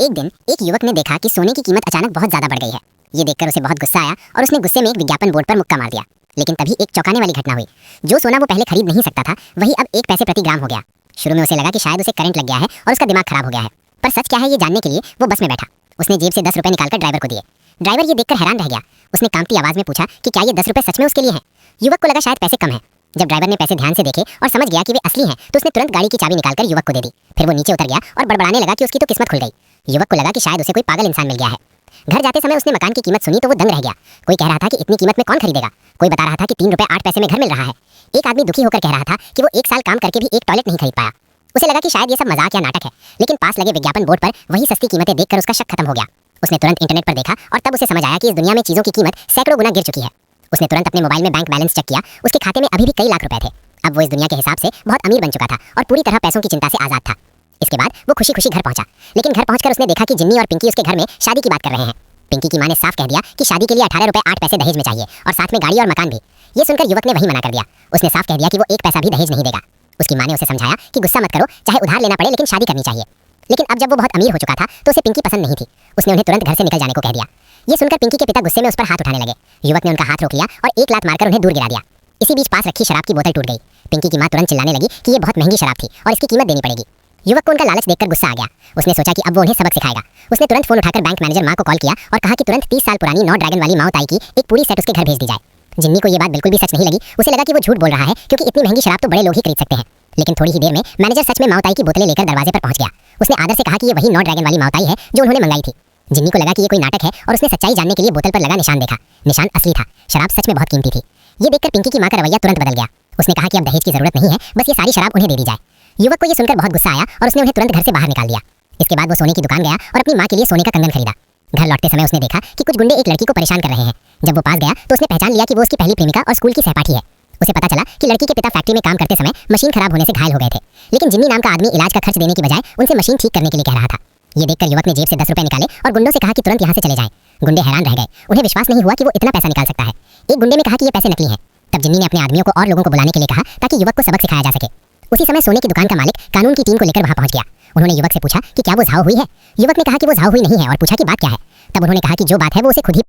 एक दिन एक युवक ने देखा कि सोने की कीमत अचानक बहुत ज्यादा बढ़ गई है। ये देखकर उसे बहुत गुस्सा आया और उसने गुस्से में एक विज्ञापन बोर्ड पर मुक्का मार दिया। लेकिन तभी एक चौंकाने वाली घटना हुई। जो सोना वो पहले खरीद नहीं सकता था वही अब 1 पैसे प्रति ग्राम हो गया। शुरू में उसे लगा कि शायद उसे करंट लग गया है और उसका दिमाग खराब हो गया है, पर सच क्या है ये जानने के लिए वो बस में बैठा। उसने जेब से 10 रुपए निकालकर ड्राइवर को दिए। ड्राइवर ये देखकर हैरान रह गया। उसने कांपती आवाज में पूछा कि क्या ये 10 रुपए सच में उसके लिए हैं। युवक को लगा शायद पैसे कम हैं। जब ड्राइवर ने पैसे ध्यान से देखे और समझ गया कि वे असली हैं, तो उसने तुरंत गाड़ी की चाबी निकालकर युवक को दे दी। फिर वो नीचे उतर गया और बड़बड़ाने लगा कि उसकी तो किस्मत खुल गई। युवक को लगा कि शायद उसे कोई पागल इंसान मिल गया है। घर जाते समय उसने मकान की कीमत सुनी तो वो दंग रह गया। कोई कह रहा था कि इतनी कीमत में कौन खरीदेगा। कोई बता रहा था कि 3 रुपए 8 पैसे में घर मिल रहा है। एक आदमी दुखी होकर कह रहा था कि वो 1 साल काम करके भी एक टॉयलेट नहीं खरीद पाया। उसे लगा कि शायद ये सब मजाक या नाटक है, लेकिन पास लगे विज्ञापन बोर्ड पर वही सस्ती कीमतें देखकर उसका शक खत्म हो गया। उसने तुरंत इंटरनेट पर देखा और तब उसे समझ आया कि इस दुनिया में चीजों की कीमत सैकड़ों गुना गिर चुकी है। उसने तुरंत अपने मोबाइल में बैंक बैलेंस चेक किया। उसके खाते में अभी भी कई लाख रुपए थे। अब वो इस दुनिया के हिसाब से बहुत अमीर बन चुका था और पूरी तरह पैसों की चिंता से आजाद था। इसके बाद वो खुशी खुशी घर पहुंचा, लेकिन घर पहुंचकर उसने देखा कि जिन्नी और पिंकी उसके घर में शादी की बात कर रहे हैं। पिंकी की मां ने साफ कह दिया कि शादी के लिए 18 रुपए 8 पैसे दहेज में चाहिए और साथ में गाड़ी और मकान भी। ये सुनकर युवक ने वही मना कर दिया। उसने साफ कह दिया कि वो 1 पैसा भी दहेज नहीं देगा। उसकी मां ने उसे समझाया कि गुस्सा मत करो, चाहे उधार लेना पड़े लेकिन शादी करनी चाहिए। लेकिन अब जब वो बहुत अमीर हो चुका था तो उसे पिंकी पसंद नहीं थी। उसने उन्हें तुरंत घर से निकल जाने को कह दिया। ये सुनकर पिंकी के पिता गुस्से में उस पर हाथ उठाने लगे। युवक ने उनका हाथ रोक लिया और एक लात मारकर उन्हें दूर गिरा दिया। इसी बीच पास रखी शराब की बोतल टूट गई। पिंकी की मां तुरंत चिल्लाने लगी कि ये बहुत महंगी शराब थी और इसकी कीमत देनी पड़ेगी। युवक को उनका लालच देखकर गुस्सा आ गया। उसने सोचा कि अब वो उन्हें सबक सिखाएगा। उसने तुरंत फोन उठाकर बैंक मैनेजर मां को कॉल किया और कहा कि तुरंत 30 साल पुरानी 9 ड्रैगन वाली माओ ताई की एक पूरी सेट उसके घर भेज दी जाए। जिन्नी को ये बात बिल्कुल भी सच नहीं लगी। उसे लगा कि वो झूठ बोल रहा है क्योंकि इतनी महंगी शराब तो बड़े लोग ही खरीद सकते हैं। लेकिन थोड़ी ही देर में मैनेजर सच में माओ ताई की बोतलें लेकर दरवाजे पर पहुंच गया। उसने आदर से कहा कि ये वही 9 ड्रैगन वाली माओ ताई है जो उन्होंने मंगाई थी। जिन्नी को लगा कि ये कोई नाटक है और उसने सच्चाई जानने के लिए बोतल पर लगा निशान देखा। निशान असली था। शराब सच में बहुत कीमती थी। ये देखकर पिंकी की मां का रवैया तुरंत बदल गया। उसने कहा कि अब दहेज की जरूरत नहीं है, बस ये सारी शराब उन्हें दे दी जाए। युवक को ये सुनकर बहुत गुस्सा आया और उसने उन्हें तुरंत घर से बाहर निकाल दिया। इसके बाद वो सोने की दुकान गया और अपनी मां के लिए सोने का कंगन खरीदा। घर लौटते समय उसने देखा कि कुछ गुंडे एक लड़की को परेशान कर रहे हैं। जब वो पास गया तो उसने पहचान लिया कि वो उसकी पहली प्रेमिका और स्कूल की सहपाठी है। उसे पता चला कि लड़की के पिता फैक्ट्री में काम करते समय मशीन खराब होने से घायल हो गए थे, लेकिन जिन्नी नाम का आदमी इलाज का खर्च देने की बजाय उनसे मशीन ठीक करने के लिए कह रहा था। ये देखकर युवक ने जेब से 10 रुपए निकाले और गुंडों से कहा कि तुरंत यहाँ से चले जाएं। गुंडे हैरान रह गए। उन्हें विश्वास नहीं हुआ कि वो इतना पैसा निकाल सकता है। एक गुंडे ने कहा कि ये पैसे नकली हैं। तब जिन्नी ने अपने आदमियों को और लोगों को बुलाने के लिए कहा ताकि युवक को सबक सिखाया जा सके। उसी समय सोने की दुकान का मालिक कानून की टीम को लेकर वहां पहुंच गया। उन्होंने युवक से पूछा कि क्या वो झाव हुई है। युवक ने कहा कि वो झाव हुई नहीं है और पूछा कि बात क्या है। तब उन्होंने कहा कि जो बात है वो उसे खुद ही